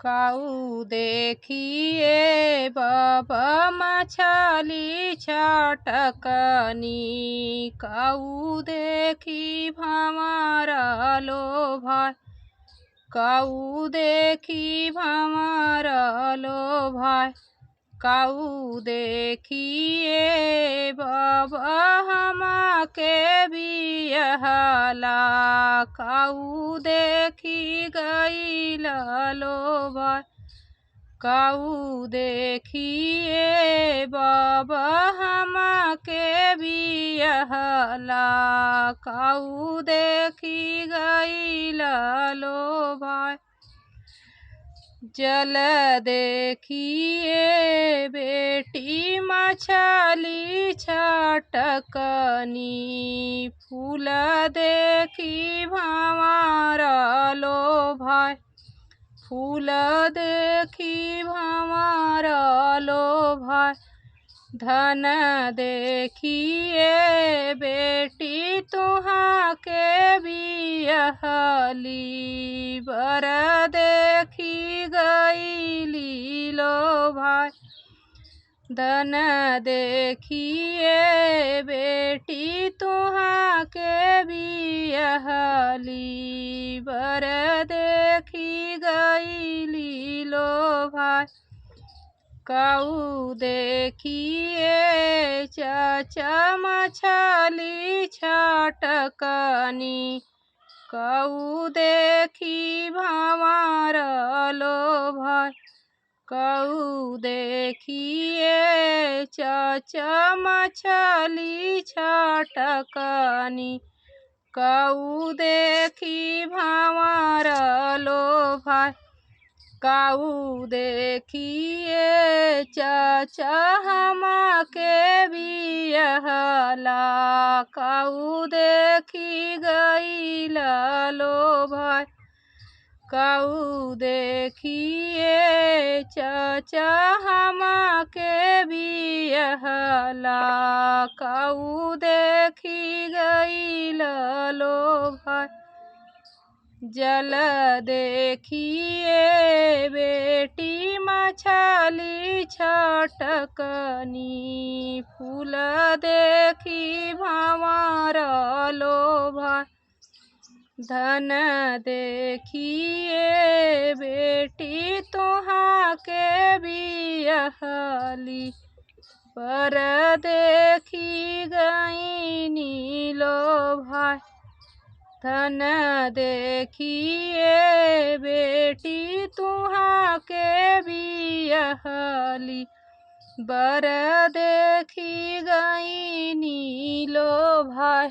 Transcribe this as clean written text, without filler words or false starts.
काऊ देखिए बाबा मछली छटकनी। काऊ देखी भंवरा लो भाई। काऊ देखी भंवरा लो भाई। काऊ देखिए बाबा हमा के बियहला। काऊ देखी गईल लो भाई। काऊ देखिए बाबा हमा के बियहला। काऊ देखी गईल लो भाई। जल देखिए बेटी मछली छटकनी। फूल देखी भंवरा लो भाई। फूल देखी भंवरा लो भाई। धन देखिए बेटी तुहा के बियहली। बर देखी गईली लो भाई। धन देखिए बेटी तुहा के बियहली। बर देखी गईली लो भाई। काऊ देखिए चाचा मछली छटकनी। काऊ देखी भंवरा लो भाई। काऊ देखिए चाचा मछली छटकनी। काऊ देखी भंवरा लो भाई। काऊ देखिए चाचा हमा के बियहला। काऊ देखी गईल लो भाई। काऊ देखिए चाचा हमा के बियहला। काऊ देखी गईल लो भाई। जल देखिए बेटी मछली छटकनी। फूल देखी भंवरा लो भाई। धन देखिए बेटी तुहा के बियहली। पर देखी गईनी लो भाई। धन देखिए बेटी तुहा के बियहली। बर देखी गईनी लो भाई।